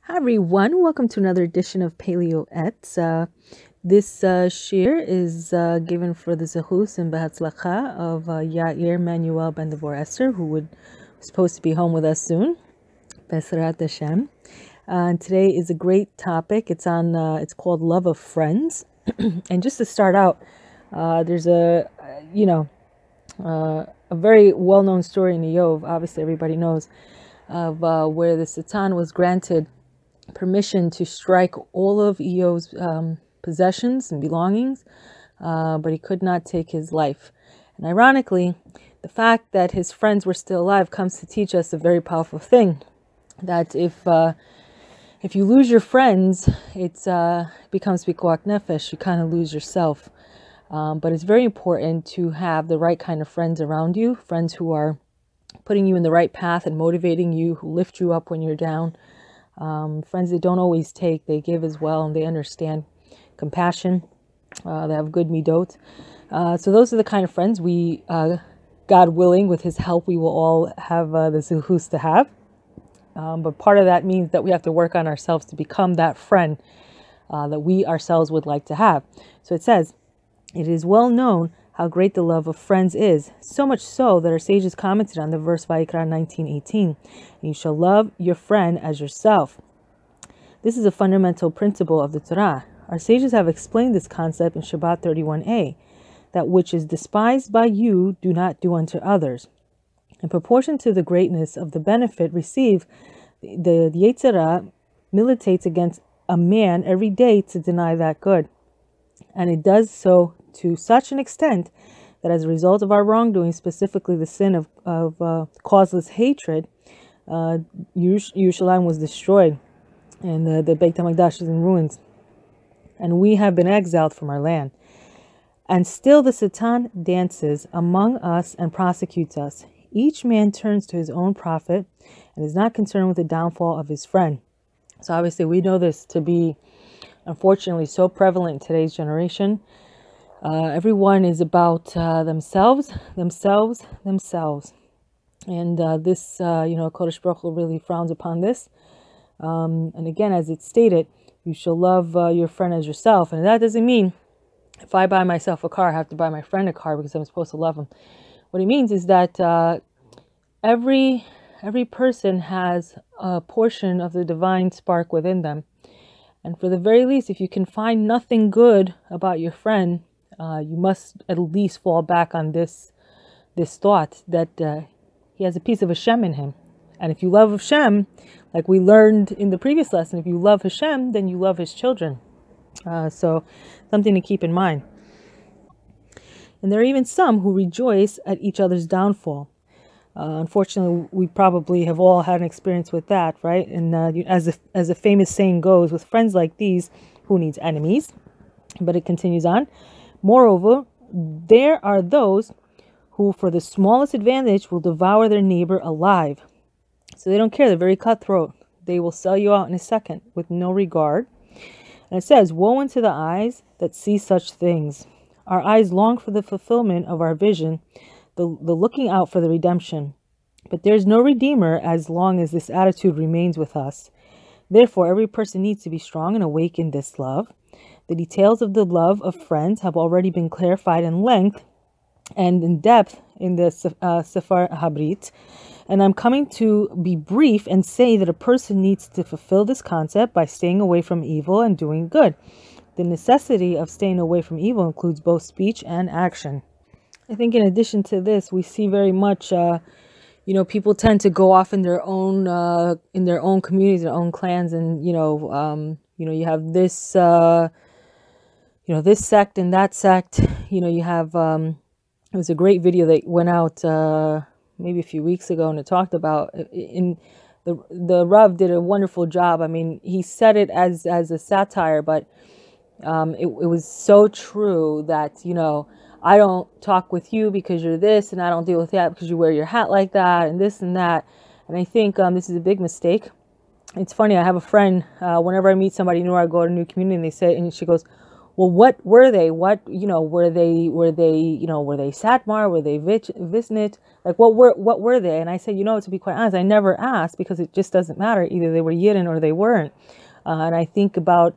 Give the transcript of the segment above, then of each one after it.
Hi everyone, welcome to another edition of Pele Yoetz. This shir is given for the zechus and behatzlacha of Yair, Mannuel, ben Devorah Esther, who was supposed to be home with us soon. Besrat Hashem. And today is a great topic. It's called Love of Friends. And just to start out, there's a very well-known story in Iyov, obviously everybody knows, of where the Satan was granted permission to strike all of Iyov's possessions and belongings, but he could not take his life. And ironically, the fact that his friends were still alive comes to teach us a very powerful thing, that if you lose your friends, it becomes pikuach nefesh. You kind of lose yourself. But it's very important to have the right kind of friends around you, friends who are putting you in the right path and motivating you, who lift you up when you're down. Friends that don't always take, they give as well, and they understand compassion. They have good midot. So those are the kind of friends we, God willing, with his help, we will all have the zechus to have. But part of that means that we have to work on ourselves to become that friend that we ourselves would like to have. So it says, it is well known how great the love of friends is, so much so that our sages commented on the verse Vayikra 19:18, you shall love your friend as yourself. This is a fundamental principle of the Torah. Our sages have explained this concept in Shabbat 31a, that which is despised by you, do not do unto others. In proportion to the greatness of the benefit received, the Yetzirah militates against a man every day to deny that good. And it does so to such an extent that as a result of our wrongdoing, specifically the sin of causeless hatred, Yerushalayim was destroyed, and the Beit HaMikdash is in ruins, and we have been exiled from our land. And still the Satan dances among us and prosecutes us. Each man turns to his own profit and is not concerned with the downfall of his friend. So obviously we know this to be, unfortunately, so prevalent in today's generation. Everyone is about themselves. And this, Kodesh Baruch Hu really frowns upon this. And again, as it's stated, you shall love your friend as yourself. And that doesn't mean if I buy myself a car, I have to buy my friend a car because I'm supposed to love him. What it means is that every person has a portion of the divine spark within them. And for the very least, if you can find nothing good about your friend, you must at least fall back on this thought that he has a piece of Hashem in him. And if you love Hashem, like we learned in the previous lesson, if you love Hashem, then you love his children. So something to keep in mind. And there are even some who rejoice at each other's downfall. Unfortunately, we probably have all had an experience with that, right? And as a famous saying goes, with friends like these, who needs enemies? But it continues on. Moreover, there are those who, for the smallest advantage, will devour their neighbor alive. So they don't care. They're very cutthroat. They will sell you out in a second with no regard. And it says, woe unto the eyes that see such things. Our eyes long for the fulfillment of our vision, the looking out for the redemption. But there's no redeemer as long as this attitude remains with us. Therefore, every person needs to be strong and awake in this love. The details of the love of friends have already been clarified in length and in depth in the Sefer Habrit. And I'm coming to be brief and say that a person needs to fulfill this concept by staying away from evil and doing good. The necessity of staying away from evil includes both speech and action. I think in addition to this, we see very much, people tend to go off in their own communities, their own clans, and you have this, this sect and that sect. You have it was a great video that went out maybe a few weeks ago, and it talked about the Rav did a wonderful job. I mean, he said it as a satire, but it was so true that I don't talk with you because you're this, and I don't deal with that because you wear your hat like that, and this and that. And I think this is a big mistake. It's funny. I have a friend. Whenever I meet somebody new, or I go to a new community, and she goes, well, what were they? What, were they, were Satmar? Were they Visnit? Like, what were they? And I said, to be quite honest, I never asked because it just doesn't matter. Either they were Yidden or they weren't. And I think about,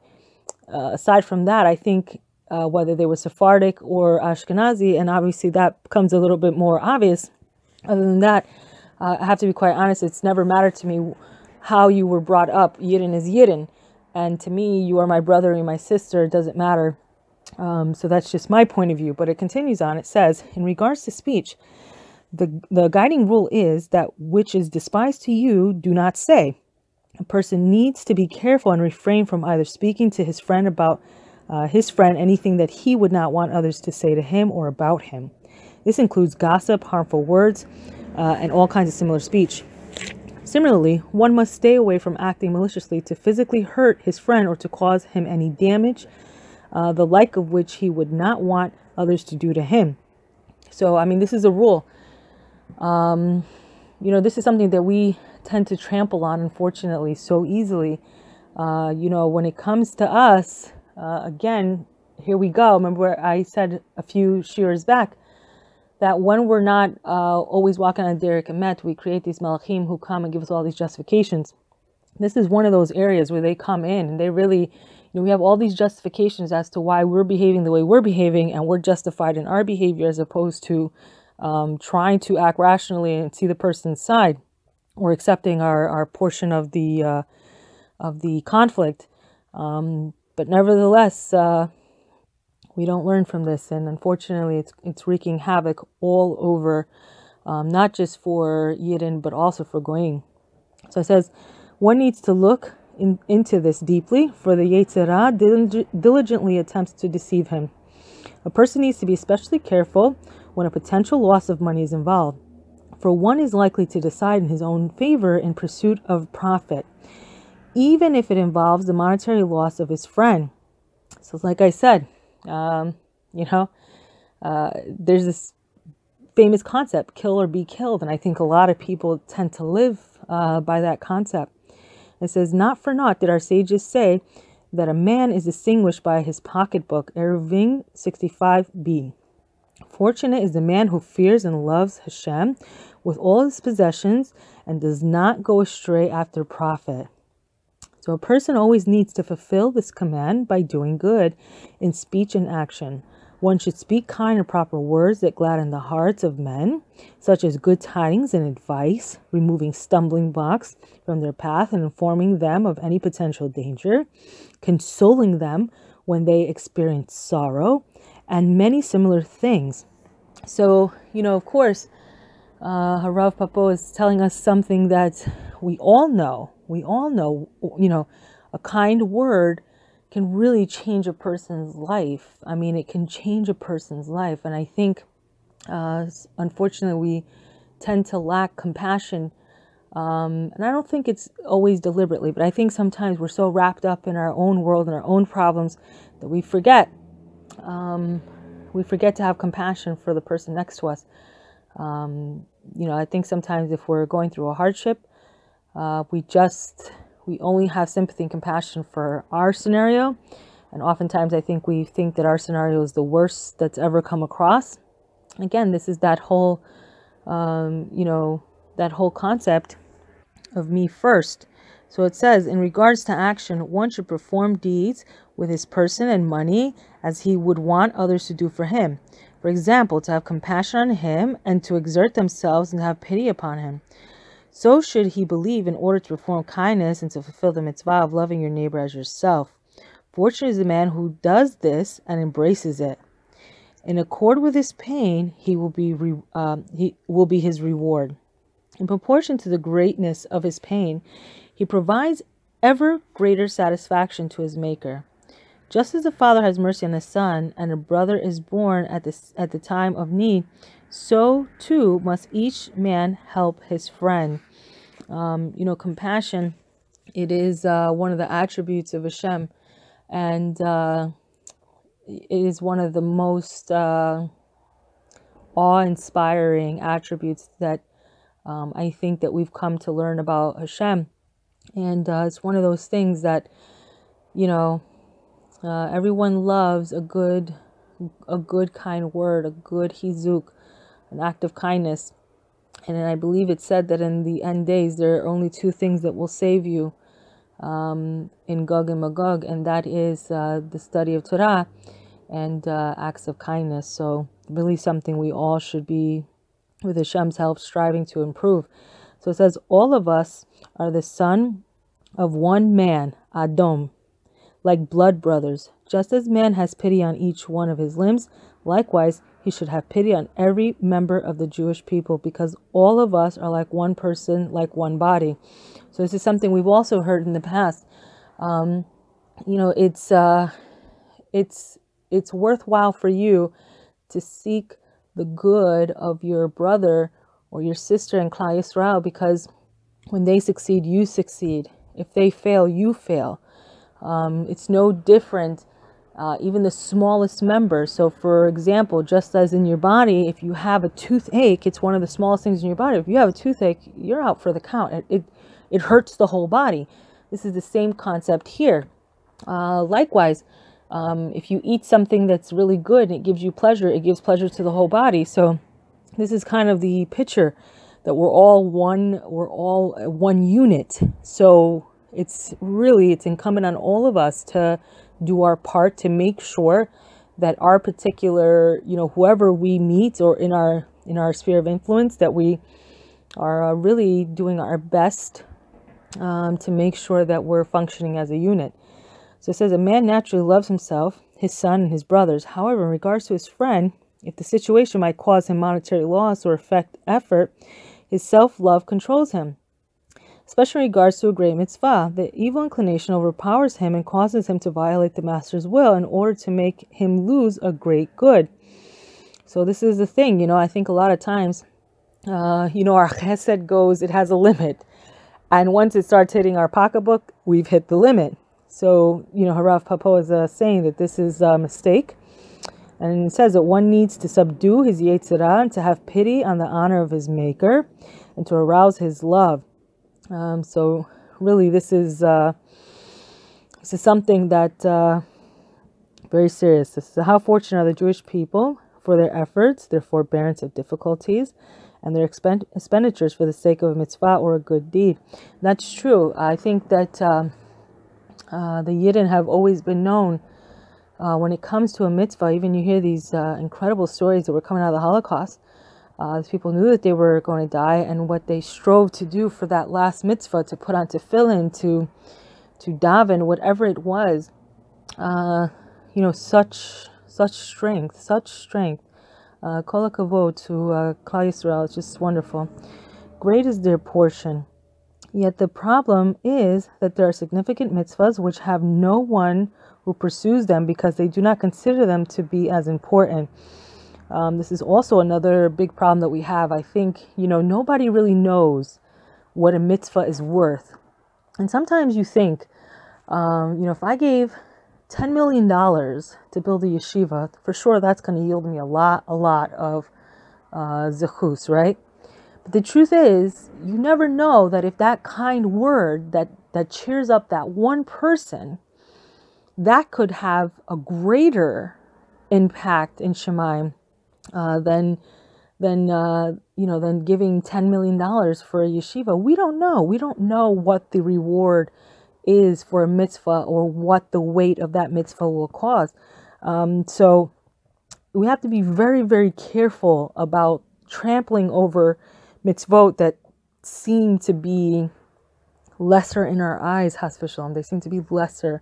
aside from that, I think whether they were Sephardic or Ashkenazi, and obviously that becomes a little bit more obvious. Other than that, I have to be quite honest, it's never mattered to me how you were brought up. Yidden is Yidden. And to me, you are my brother and my sister. It doesn't matter. So that's just my point of view. But it continues on. It says, in regards to speech, the guiding rule is that which is despised to you, do not say. A person needs to be careful and refrain from either speaking to his friend about his friend anything that he would not want others to say to him or about him. This includes gossip, harmful words, and all kinds of similar speech. Similarly, one must stay away from acting maliciously to physically hurt his friend or to cause him any damage, the like of which he would not want others to do to him. So, I mean, this is a rule. This is something that we tend to trample on, unfortunately, so easily. When it comes to us, again, here we go. Remember I said a few shiurs back that when we're not always walking on Derek Emet, we create these malachim who come and give us all these justifications. This is one of those areas where they come in and they really, we have all these justifications as to why we're behaving the way we're behaving, and we're justified in our behavior as opposed to trying to act rationally and see the person's side, or accepting our portion of the conflict. But nevertheless, we don't learn from this, and unfortunately, it's wreaking havoc all over, not just for Yidden, but also for Goyim. So it says, one needs to look into this deeply, for the Yetzer Hara diligently attempts to deceive him. A person needs to be especially careful when a potential loss of money is involved, for one is likely to decide in his own favor in pursuit of profit, even if it involves the monetary loss of his friend. So like I said, there's this famous concept, kill or be killed. And I think a lot of people tend to live by that concept. It says, not for naught did our sages say that a man is distinguished by his pocketbook, Eruvin 65b. Fortunate is the man who fears and loves Hashem with all his possessions and does not go astray after profit. So a person always needs to fulfill this command by doing good in speech and action. One should speak kind and proper words that gladden the hearts of men, such as good tidings and advice, removing stumbling blocks from their path and informing them of any potential danger, consoling them when they experience sorrow, and many similar things. So, of course, Harav Papo is telling us something that we all know. We all know, a kind word can really change a person's life. I mean, it can change a person's life. And I think, unfortunately, we tend to lack compassion. And I don't think it's always deliberately, but I think sometimes we're so wrapped up in our own world and our own problems that we forget. We forget to have compassion for the person next to us. I think sometimes if we're going through a hardship, we only have sympathy and compassion for our scenario. And oftentimes I think we think that our scenario is the worst that's ever come across. Again, this is that whole, that whole concept of me first. So it says, in regards to action, one should perform deeds with his person and money as he would want others to do for him. For example, to have compassion on him and to exert themselves and have pity upon him. So should he believe in order to perform kindness and to fulfill the mitzvah of loving your neighbor as yourself. Fortunate is the man who does this and embraces it. In accord with his pain, he will be his reward. In proportion to the greatness of his pain, he provides ever greater satisfaction to his maker. Just as the father has mercy on the son, and a brother is born at the time of need, so too must each man help his friend. Compassion, it is one of the attributes of Hashem, and it is one of the most awe-inspiring attributes that I think that we've come to learn about Hashem. And it's one of those things that, Everyone loves a good kind word, a good hizuk, an act of kindness. And I believe it said that in the end days, there are only two things that will save you in Gog and Magog, and that is the study of Torah and acts of kindness. So really something we all should be, with Hashem's help, striving to improve. So it says, all of us are the son of one man, Adom, like blood brothers. Just as man has pity on each one of his limbs, likewise he should have pity on every member of the Jewish people, because all of us are like one person, like one body. So this is something we've also heard in the past. It's worthwhile for you to seek the good of your brother or your sister in Klal Yisrael, because when they succeed, you succeed. If they fail, you fail. It's no different, even the smallest member. So for example, just as in your body, if you have a toothache, it's one of the smallest things in your body. If you have a toothache, you're out for the count. It hurts the whole body. This is the same concept here. Likewise, if you eat something that's really good and it gives you pleasure, it gives pleasure to the whole body. So this is kind of the picture that we're all one unit. So it's incumbent on all of us to do our part to make sure that our particular, whoever we meet or in our sphere of influence, that we are really doing our best to make sure that we're functioning as a unit. So it says, a man naturally loves himself, his son, and his brothers. However, in regards to his friend, if the situation might cause him monetary loss or affect effort, his self-love controls him. Especially in regards to a great mitzvah, the evil inclination overpowers him and causes him to violate the master's will in order to make him lose a great good. So this is the thing, I think a lot of times, our chesed goes, it has a limit. And once it starts hitting our pocketbook, we've hit the limit. So, Rabbi Papo is saying that this is a mistake. And it says that one needs to subdue his Yetzirah and to have pity on the honor of his maker and to arouse his love. So really this is something that very serious. This is how fortunate are the Jewish people for their efforts, their forbearance of difficulties, and their expenditures for the sake of a mitzvah or a good deed. That's true. I think that the Yidden have always been known when it comes to a mitzvah. Even you hear these incredible stories that were coming out of the Holocaust. These people knew that they were going to die, and what they strove to do for that last mitzvah, to put on tefillin, to daven, whatever it was, such strength. Kol hakavod to Klal Yisrael. It's just wonderful. Great is their portion. Yet the problem is that there are significant mitzvahs which have no one who pursues them because they do not consider them to be as important. This is also another big problem that we have. I think, nobody really knows what a mitzvah is worth. And sometimes you think, if I gave $10 million to build a yeshiva, for sure that's going to yield me a lot of zechus, right? But the truth is, you never know that if that kind word that cheers up that one person, that could have a greater impact in Shemaim than giving $10 million for a yeshiva. We don't know. We don't know what the reward is for a mitzvah or what the weight of that mitzvah will cause. So we have to be very, very careful about trampling over mitzvot that seem to be lesser in our eyes, has v'shalom. They seem to be lesser.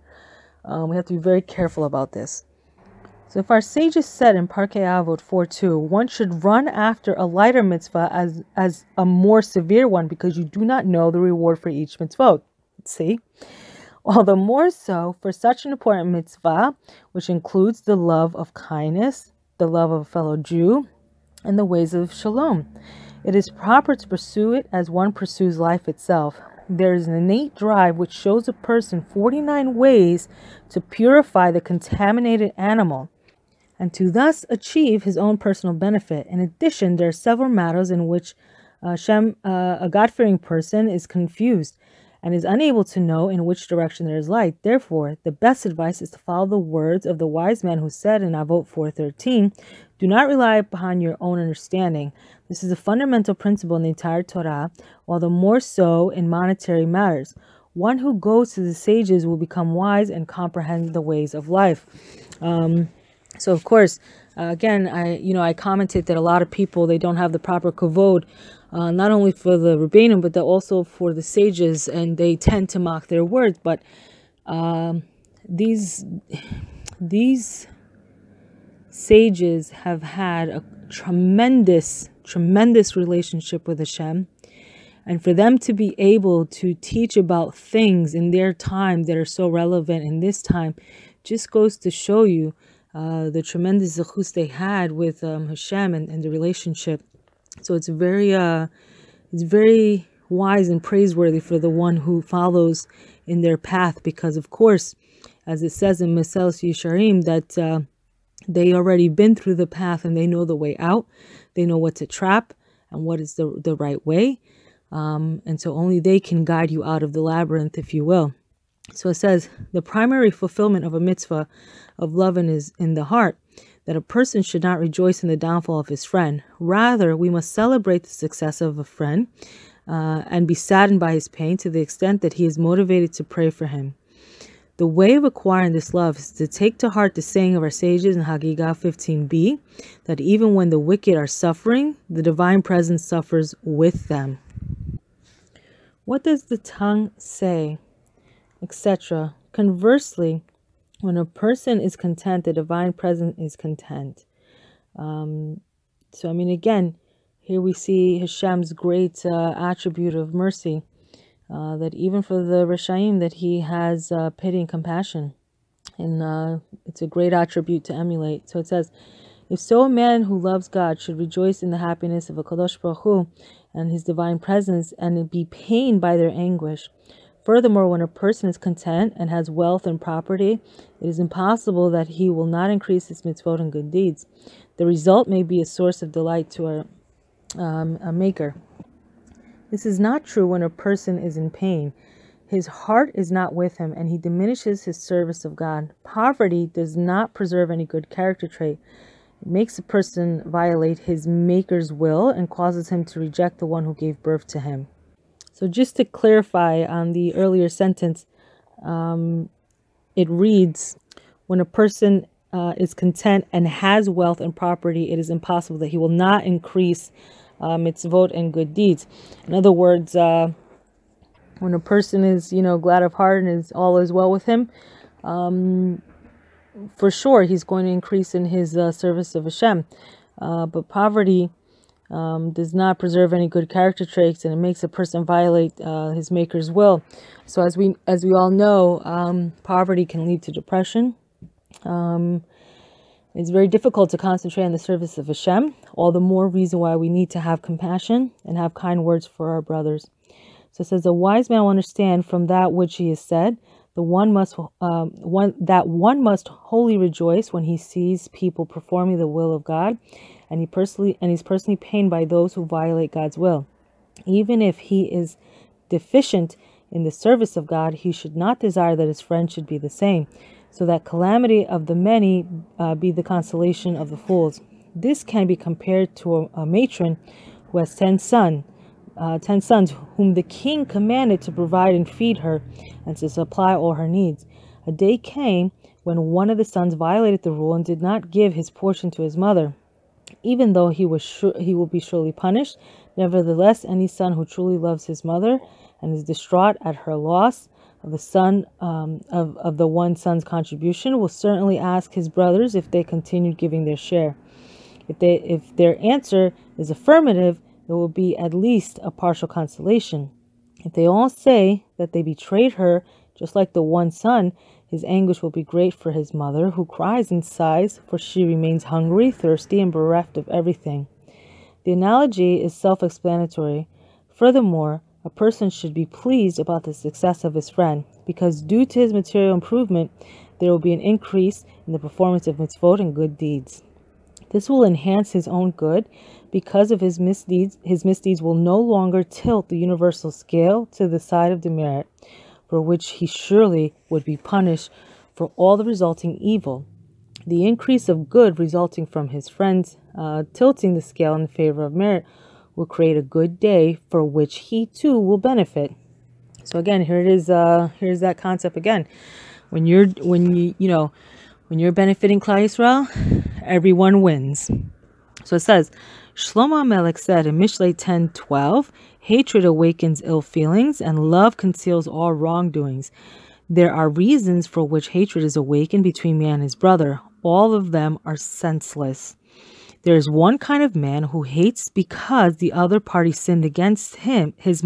We have to be very careful about this. So if our sages said in Parkei Avot 4:2, one should run after a lighter mitzvah as a more severe one because you do not know the reward for each mitzvot. See? All the more so for such an important mitzvah, which includes the love of kindness, the love of a fellow Jew, and the ways of shalom. It is proper to pursue it as one pursues life itself. There is an innate drive which shows a person 49 ways to purify the contaminated animal and to thus achieve his own personal benefit. In addition, there are several matters in which a God-fearing person is confused and is unable to know in which direction there is light. Therefore, the best advice is to follow the words of the wise man who said in Avot 4:13, "Do not rely upon your own understanding." This is a fundamental principle in the entire Torah, while the more so in monetary matters. One who goes to the sages will become wise and comprehend the ways of life. So of course, again, I commented that a lot of people, they don't have the proper kavod, not only for the Rabbeinu, but also for the sages, and they tend to mock their words. But these sages have had a tremendous relationship with Hashem. And for them to be able to teach about things in their time that are so relevant in this time just goes to show you the tremendous zechus they had with Hashem and the relationship. So it's very wise and praiseworthy for the one who follows in their path, because of course, as it says in Meseles Yesharim, that they already been through the path and they know the way out. They know what to trap and what is the right way. And so only they can guide you out of the labyrinth, if you will. So it says, the primary fulfillment of a mitzvah of love is in the heart, that a person should not rejoice in the downfall of his friend. Rather, we must celebrate the success of a friend and be saddened by his pain to the extent that he is motivated to pray for him. The way of acquiring this love is to take to heart the saying of our sages in Hagigah 15b, that even when the wicked are suffering, the divine presence suffers with them. What does the tongue say, etc.? Conversely, when a person is content, the divine presence is content. So, again, here we see Hashem's great attribute of mercy, that even for the Rishaim, that he has pity and compassion. And it's a great attribute to emulate. So it says, if so, a man who loves God should rejoice in the happiness of a Kadosh Baruch Hu and his divine presence, and be pained by their anguish. Furthermore, when a person is content and has wealth and property, it is impossible that he will not increase his mitzvot and good deeds. The result may be a source of delight to a maker. This is not true when a person is in pain. His heart is not with him, and he diminishes his service of God. Poverty does not preserve any good character trait. It makes a person violate his maker's will and causes him to reject the one who gave birth to him. So just to clarify on the earlier sentence, it reads, when a person is content and has wealth and property, it is impossible that he will not increase mitzvot and good deeds. In other words, when a person is, glad of heart and all is well with him, for sure he's going to increase in his service of Hashem. But poverty does not preserve any good character traits, and it makes a person violate his maker's will. So as we all know, poverty can lead to depression. It's very difficult to concentrate on the service of Hashem. All the more reason why we need to have compassion and have kind words for our brothers. So it says, a wise man will understand from that which he has said, one must wholly rejoice when he sees people performing the will of God, and he's personally pained by those who violate God's will. Even if he is deficient in the service of God, he should not desire that his friend should be the same, so that calamity of the many be the consolation of the fools. This can be compared to a matron who has 10 sons, whom the king commanded to provide and feed her and to supply all her needs. A day came when one of the sons violated the rule and did not give his portion to his mother. Even though he will be surely punished, nevertheless, any son who truly loves his mother and is distraught at her loss of the son of the one son's contribution will certainly ask his brothers if they continued giving their share. If their answer is affirmative, there will be at least a partial consolation. If they all say that they betrayed her, just like the one son, his anguish will be great for his mother, who cries and sighs, for she remains hungry, thirsty, and bereft of everything. The analogy is self-explanatory. Furthermore, a person should be pleased about the success of his friend, because due to his material improvement, there will be an increase in the performance of mitzvot and good deeds. This will enhance his own good. Because of his misdeeds will no longer tilt the universal scale to the side of demerit, for which he surely would be punished for all the resulting evil. The increase of good resulting from his friends tilting the scale in favor of merit will create a good day for which he too will benefit. So again, here it is. Here's that concept again. When you're benefiting Klal Yisrael, everyone wins. So it says, Shlomo Melech said in Mishlei 10:12, hatred awakens ill feelings and love conceals all wrongdoings. There are reasons for which hatred is awakened between man and his brother. All of them are senseless. There is one kind of man who hates because the other party sinned against him, his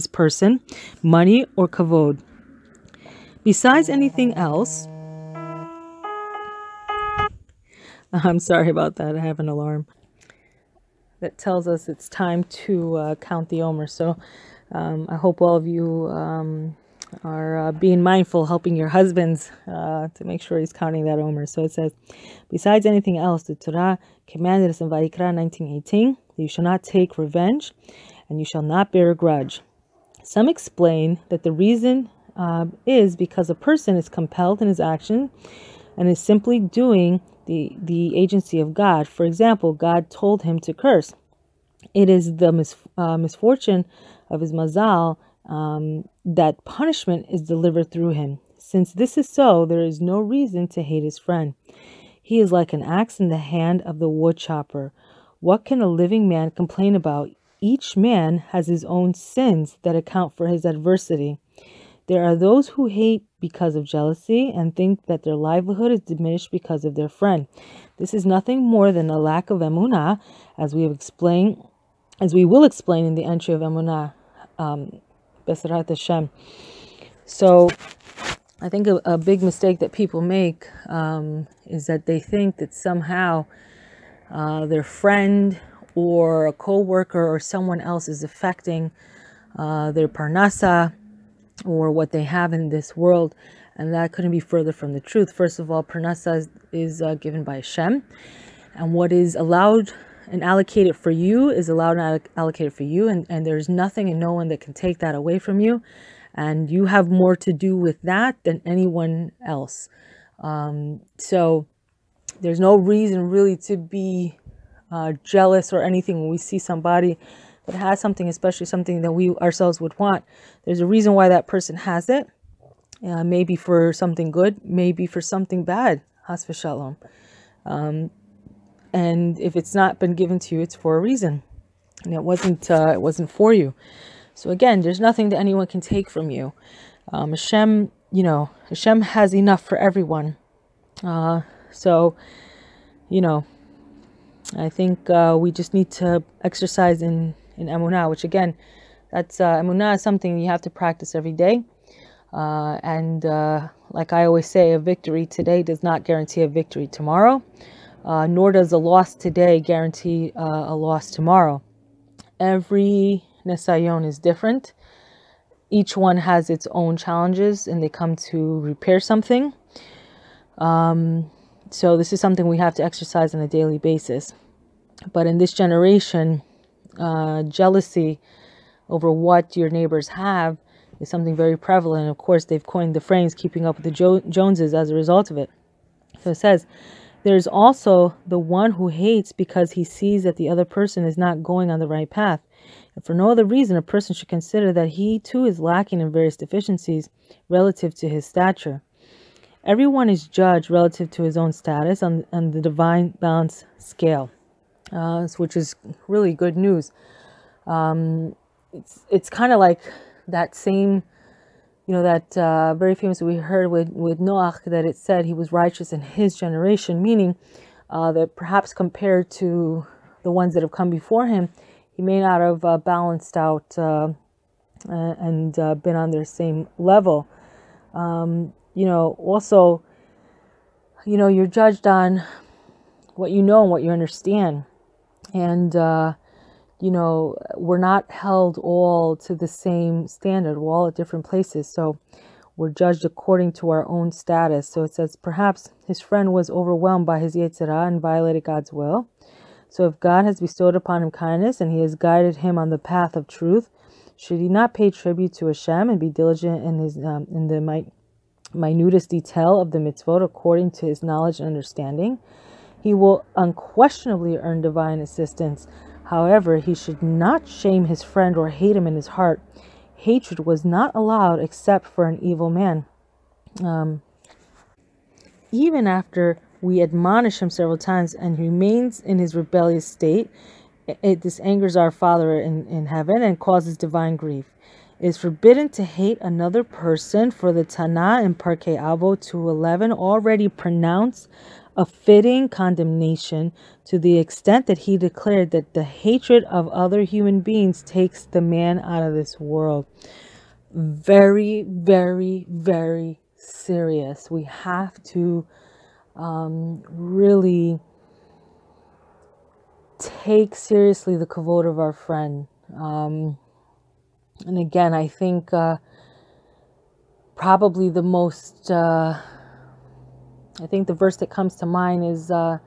person, money, or kavod. Besides anything else, I'm sorry about that. I have an alarm that tells us it's time to count the omer. So I hope all of you are being mindful, helping your husbands to make sure he's counting that omer. So it says, besides anything else, the Torah commanded us in Vayikra 19:18, you shall not take revenge and you shall not bear a grudge. Some explain that the reason is because a person is compelled in his action and is simply doing the agency of God. For example, God told him to curse. It is the misfortune of his mazal that punishment is delivered through him. Since this is so, there is no reason to hate his friend. He is like an axe in the hand of the wood chopper. What can a living man complain about? Each man has his own sins that account for his adversity. There are those who hate because of jealousy and think that their livelihood is diminished because of their friend. This is nothing more than a lack of emunah, as we will explain in the entry of emunah, Besarat Hashem. So I think a big mistake that people make is that they think that somehow their friend or a co-worker or someone else is affecting their parnasa or what they have in this world, and that couldn't be further from the truth. First of all, parnasa is given by Hashem, and what is allowed and allocated for you is allowed and allocated for you, and there's nothing and no one that can take that away from you, and you have more to do with that than anyone else. So there's no reason really to be jealous or anything when we see somebody that has something, especially something that we ourselves would want. There's a reason why that person has it. Maybe for something good, maybe for something bad. Has v'shalom. And if it's not been given to you, it's for a reason, and it wasn't for you. So again, there's nothing that anyone can take from you. Hashem has enough for everyone. So I think we just need to exercise in emunah, which again, that's emunah is something you have to practice every day. And like I always say, a victory today does not guarantee a victory tomorrow, nor does a loss today guarantee a loss tomorrow. Every nesayon is different. Each one has its own challenges, and they come to repair something. So this is something we have to exercise on a daily basis. But in this generation, jealousy over what your neighbors have is something very prevalent. Of course, they've coined the phrase keeping up with the Joneses as a result of it. So it says, there's also the one who hates because he sees that the other person is not going on the right path. And for no other reason, a person should consider that he too is lacking in various deficiencies relative to his stature. Everyone is judged relative to his own status on the divine balance scale, which is really good news. It's kind of like that same, that very famous we heard with Noach, that it said he was righteous in his generation, meaning that perhaps compared to the ones that have come before him, he may not have balanced out and been on their same level. Also, you're judged on what you know and what you understand. And, we're not held all to the same standard. We're all at different places. So we're judged according to our own status. So it says, perhaps his friend was overwhelmed by his Yetzirah and violated God's will. So if God has bestowed upon him kindness and he has guided him on the path of truth, should he not pay tribute to Hashem and be diligent in his in the minutest detail of the mitzvot according to his knowledge and understanding? He will unquestionably earn divine assistance. However, he should not shame his friend or hate him in his heart. Hatred was not allowed except for an evil man. Even after we admonish him several times and he remains in his rebellious state, this angers our Father in heaven and causes divine grief. It is forbidden to hate another person, for the Tanah in Parkei Avot 2:11 already pronounced a fitting condemnation to the extent that he declared that the hatred of other human beings takes the man out of this world. Very, very, very serious. We have to really take seriously the kavod of our friend. And again, I think probably the most, I think the verse that comes to mind is, the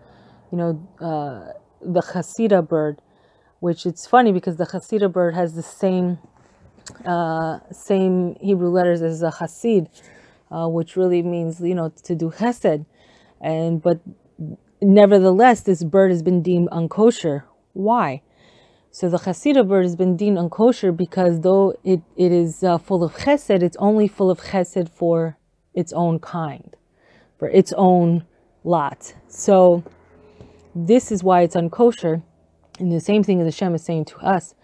Hasidah bird, which it's funny because the Hasidah bird has the same Hebrew letters as a Hasid, which really means, to do chesed. But nevertheless, this bird has been deemed unkosher. Why? So the Hasidah bird has been deemed unkosher because though it is full of chesed, it's only full of chesed for its own kind, for its own lot. So this is why it's unkosher. And the same thing as Hashem is saying to us.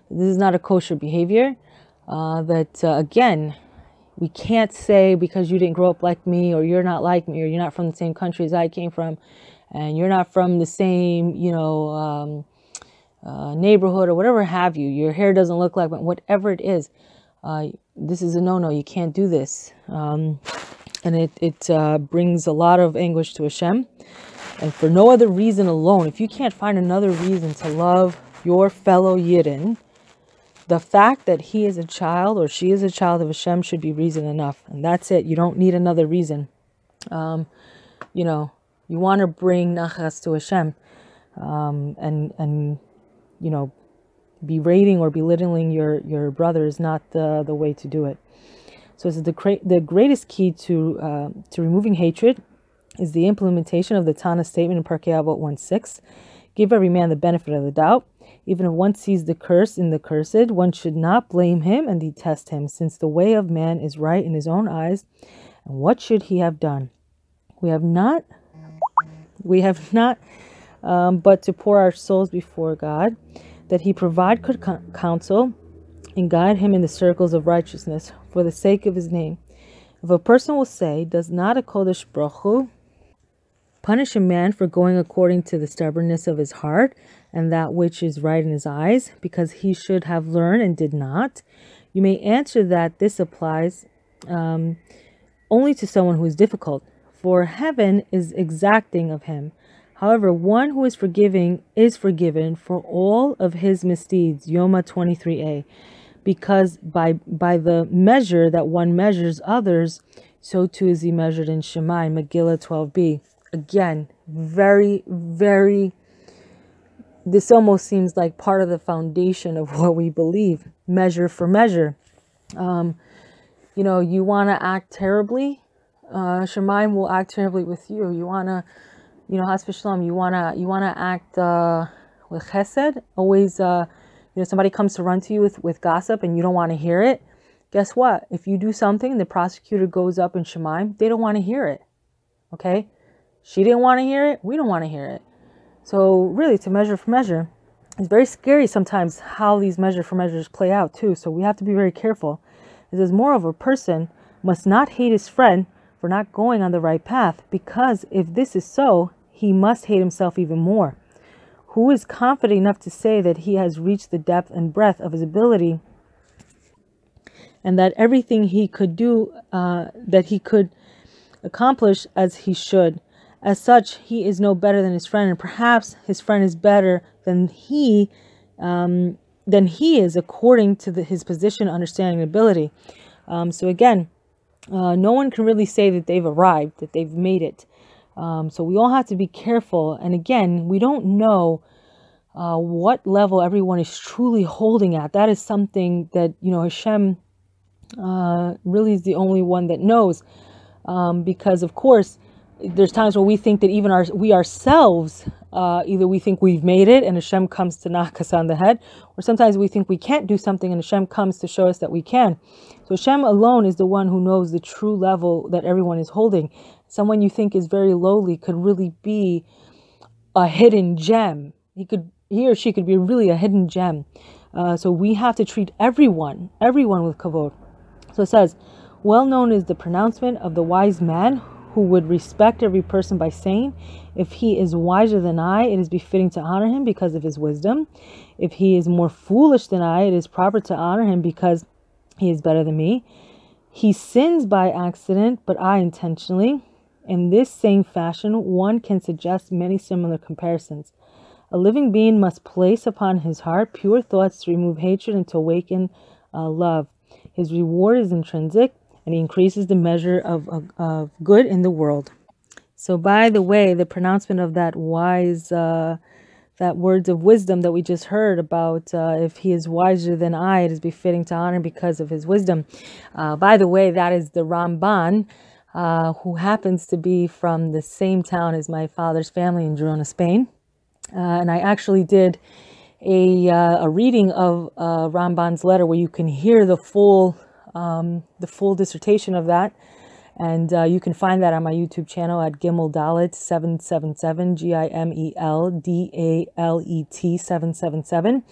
This is not a kosher behavior. Again, we can't say because you didn't grow up like me, or you're not like me, or you're not from the same country as I came from, and you're not from the same, neighborhood or whatever have you. Your hair doesn't look like, whatever it is. This is a no-no. You can't do this. And it brings a lot of anguish to Hashem. And for no other reason alone, if you can't find another reason to love your fellow Yidden, the fact that he is a child or she is a child of Hashem should be reason enough. And that's it. You don't need another reason. You want to bring nachas to Hashem. And berating or belittling your brother is not the way to do it. So it's the greatest key to removing hatred is the implementation of the Tana statement in Parkei Avot 1:6. Give every man the benefit of the doubt. Even if one sees the curse in the cursed, one should not blame him and detest him, since the way of man is right in his own eyes. And what should he have done? We have not but to pour our souls before God, that he provide good counsel and guide him in the circles of righteousness for the sake of his name. If a person will say, does not a Kodesh Baruch Hu punish a man for going according to the stubbornness of his heart and that which is right in his eyes, because he should have learned and did not? You may answer that this applies only to someone who is difficult, for heaven is exacting of him. However, one who is forgiving is forgiven for all of his misdeeds, Yoma 23a, because by the measure that one measures others, so too is he measured in Shema, Megillah 12b. Again, very, very, this almost seems like part of the foundation of what we believe, measure for measure. You want to act terribly, Shemaim will act terribly with you. You want to, Has v'shalom, you wanna act with chesed. Always, somebody comes to run to you with gossip and you don't want to hear it. Guess what? If you do something, the prosecutor goes up in Shemaim, they don't want to hear it. Okay? She didn't want to hear it. We don't want to hear it. So really, to measure for measure, it's very scary sometimes how these measure for measures play out too. So we have to be very careful. It says, moreover, a person must not hate his friend for not going on the right path, because if this is so, he must hate himself even more. Who is confident enough to say that he has reached the depth and breadth of his ability, and that everything he could do, that he could accomplish as he should? As such, he is no better than his friend, and perhaps his friend is better than he is according to his position, understanding, and ability. So again, no one can really say that they've arrived, that they've made it. So we all have to be careful. And again, we don't know what level everyone is truly holding at. That is something that, Hashem really is the only one that knows. Because of course, there's times where we think that even we ourselves, either we think we've made it and Hashem comes to knock us on the head, or sometimes we think we can't do something and Hashem comes to show us that we can. So Hashem alone is the one who knows the true level that everyone is holding. Someone you think is very lowly could really be a hidden gem. He or she could be really a hidden gem. So we have to treat everyone with kavod. So it says, well known is the pronouncement of the wise man who would respect every person by saying, if he is wiser than I, it is befitting to honor him because of his wisdom. If he is more foolish than I, it is proper to honor him because he is better than me. He sins by accident, but I intentionally. In this same fashion, one can suggest many similar comparisons. A living being must place upon his heart pure thoughts to remove hatred and to awaken love. His reward is intrinsic, and he increases the measure of good in the world. So by the way, the pronouncement of that wise, that words of wisdom that we just heard about, if he is wiser than I, it is befitting to honor because of his wisdom. By the way, that is the Ramban, who happens to be from the same town as my father's family in Girona, Spain. And I actually did a reading of Ramban's letter where you can hear the full dissertation of that, and you can find that on my YouTube channel at Gimel Dalet 777, GIMELDALET 777,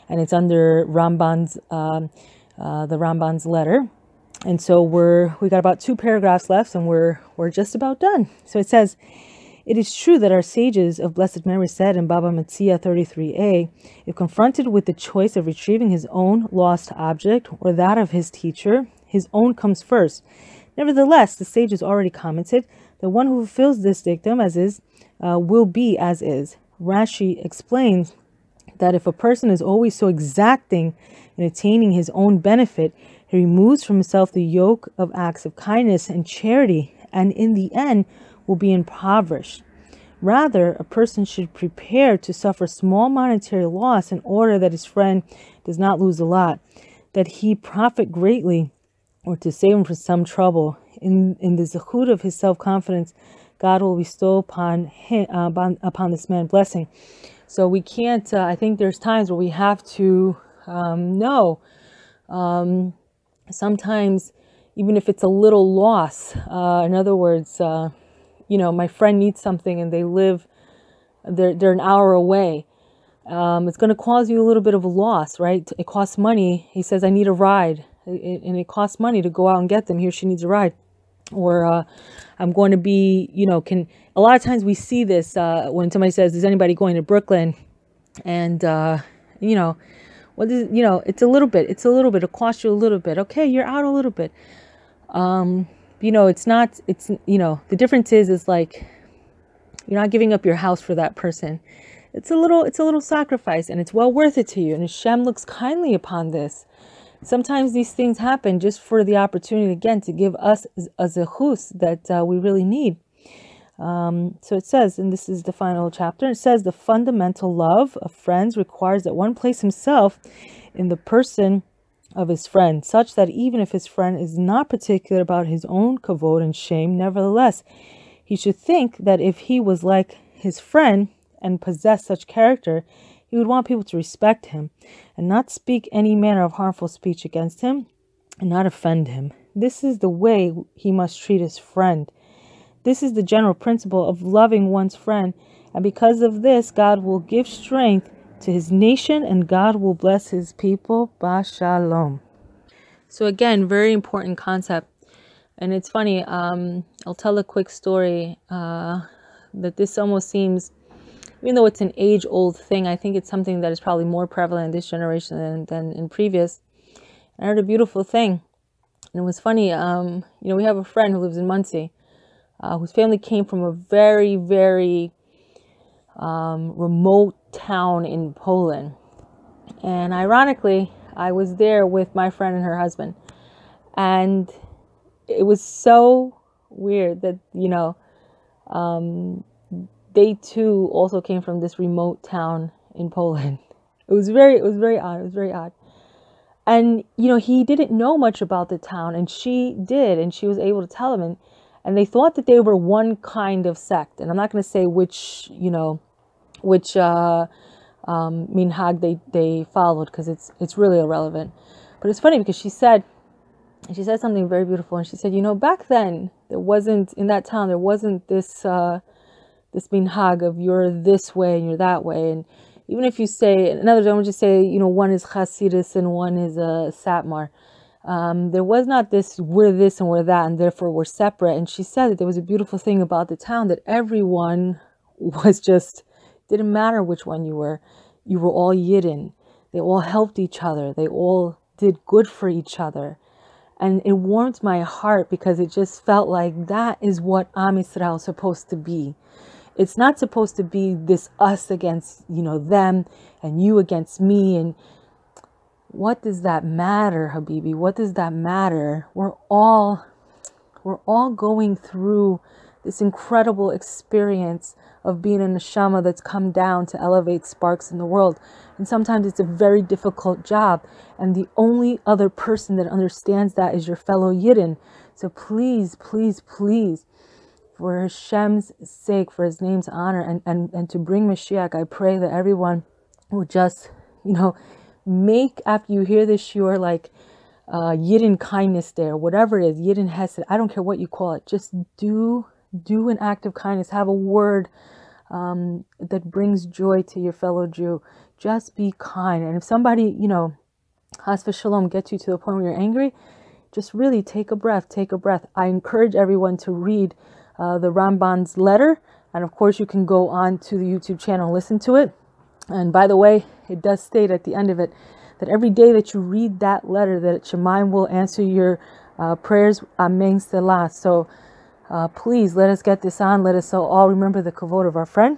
and it's under Ramban's the Ramban's letter. And so we got about 2 paragraphs left, and we're just about done. So it says, it is true that our sages of blessed memory said in Baba Metzia 33a, if confronted with the choice of retrieving his own lost object or that of his teacher, his own comes first. Nevertheless, the sages already commented that one who fulfills this dictum as is will be as is. Rashi explains that if a person is always so exacting in attaining his own benefit, he removes from himself the yoke of acts of kindness and charity, and in the end will be impoverished. Rather, a person should prepare to suffer small monetary loss in order that his friend does not lose a lot, that he profit greatly, or to save him from some trouble. In the zechut of his self-confidence, God will bestow upon this man blessing. So we can't, I think there's times where we have to know, sometimes even if it's a little loss, in other words, my friend needs something and they're an hour away. It's going to cause you a little bit of a loss, right? It costs money. He says, I need a ride. And it costs money to go out and get them. He or she needs a ride. Or I'm going to be, a lot of times we see this when somebody says, is anybody going to Brooklyn? And, what is, it's a little bit, it costs you a little bit. Okay, you're out a little bit. The difference is like, you're not giving up your house for that person. It's a little sacrifice, and it's well worth it to you. And Hashem looks kindly upon this. Sometimes these things happen just for the opportunity, again, to give us a zechus that we really need. So it says, and this is the final chapter, it says the fundamental love of friends requires that one place himself in the person of his friend, such that even if his friend is not particular about his own kavod and shame, nevertheless, he should think that if he was like his friend and possessed such character, he would want people to respect him and not speak any manner of harmful speech against him and not offend him. This is the way he must treat his friend. This is the general principle of loving one's friend, and because of this, God will give strength to his nation, and God will bless his people. Bashalom. So again, very important concept. And it's funny, I'll tell a quick story that this almost seems, even though it's an age-old thing, I think it's something that is probably more prevalent in this generation than in previous. I heard a beautiful thing. And it was funny, we have a friend who lives in Muncie, whose family came from a very, very remote town in Poland. And ironically, I was there with my friend and her husband. And it was so weird that, they too also came from this remote town in Poland. It was very odd. It was very odd. And, he didn't know much about the town, and she did, and she was able to tell him, and they thought that they were one kind of sect. And I'm not going to say which minhag they followed, because it's really irrelevant. But it's funny because she said something very beautiful, and she said, back then in that town there wasn't this minhag of you're this way and you're that way. And even if you say, in other words, I would just say, one is Hasidus and one is a Satmar. There was not this, we're this and we're that, and therefore we're separate. And she said that there was a beautiful thing about the town, that everyone was just, didn't matter which one you were all Yidden. They all helped each other. They all did good for each other. And it warmed my heart, because it just felt like that is what Am Yisrael is supposed to be. It's not supposed to be this us against, them, and you against me. And what does that matter, Habibi? What does that matter? We're all going through this incredible experience of being a neshama that's come down to elevate sparks in the world. And sometimes it's a very difficult job. And the only other person that understands that is your fellow Yidden. So please, please, please, for Hashem's sake, for his name's honor, and to bring Mashiach, I pray that everyone will just, make, after you hear this shiur, like Yidden kindness day, or whatever it is, Yidden Hesed, I don't care what you call it, just do an act of kindness, have a word that brings joy to your fellow Jew. Just be kind. And if somebody, Chas v'shalom, gets you to the point where you're angry, just really take a breath. I encourage everyone to read the Ramban's letter, and of course you can go on to the YouTube channel and listen to it. And by the way, it does state at the end of it that every day that you read that letter, that Shemaim will answer your prayers. Amen Selah. So please let us get this on. Let us all remember the kavod of our friend.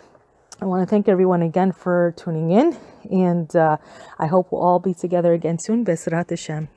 I want to thank everyone again for tuning in, and I hope we'll all be together again soon. B'ezrat Hashem.